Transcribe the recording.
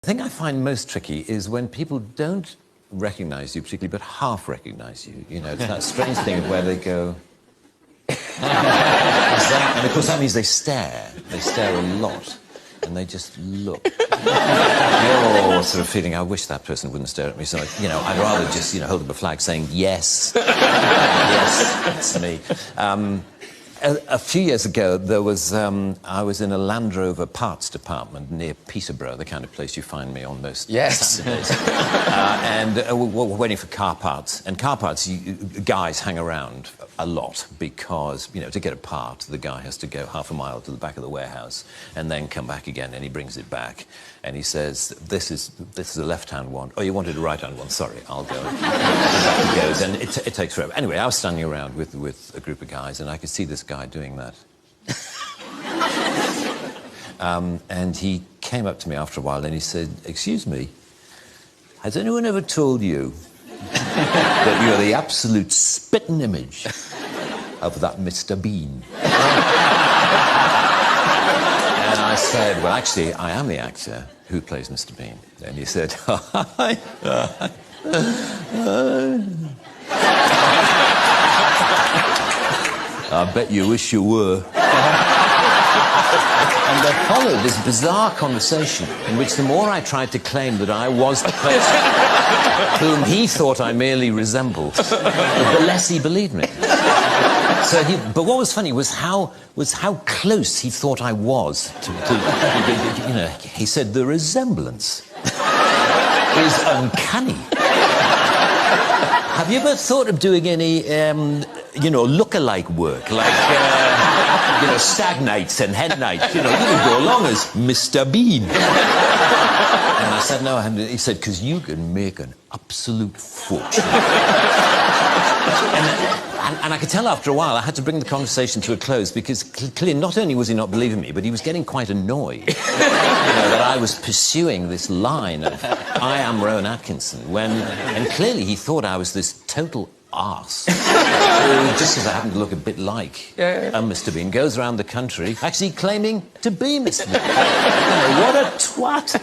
The thing I find most tricky is when people don't recognise you particularly, but half recognise you. You know, it's that strange thing of where they go... and of course that means they stare. They stare a lot. And they just look. You're sort of feeling, I wish that person wouldn't stare at me, so, I'd rather just, hold up a flag saying, yes, yes, it's me. A few years ago, there was, I was in a Land Rover parts department near Peterborough, the kind of place you find me on most Saturdays. And we're waiting for car parts. And car parts, guys hang around a lot because, to get a part, the guy has to go half a mile to the back of the warehouse and then come back again, and he brings it back. And he says, this is a left-hand one. Oh, you wanted a right-hand one? Sorry, I'll go. And back he goes, and it takes forever. Anyway, I was standing around with a group of guys, and I could see this guy doing that. And he came up to me after a while, and he said, excuse me, has anyone ever told you that you're the absolute spitting image of that Mr. Bean? And I said, well, actually, I am the actor who plays Mr. Bean. And he said, I bet you wish you were. And there followed this bizarre conversation in which the more I tried to claim that I was the person whom he thought I merely resembled, the less he believed me. But what was funny was how close he thought I was to he said, the resemblance is uncanny. Have you ever thought of doing any, look-alike work, like, Stag Nights and Hen Nights? You could go along as Mr. Bean. And I said, no, I haven't. He said, because you can make an absolute fortune. And I could tell after a while I had to bring the conversation to a close because clearly not only was he not believing me, but he was getting quite annoyed that I was pursuing this line of I am Rowan Atkinson and clearly he thought I was this total arse who, just as I happened to look a bit like Mr. Bean, goes around the country actually claiming to be Mr. Bean. What a twat.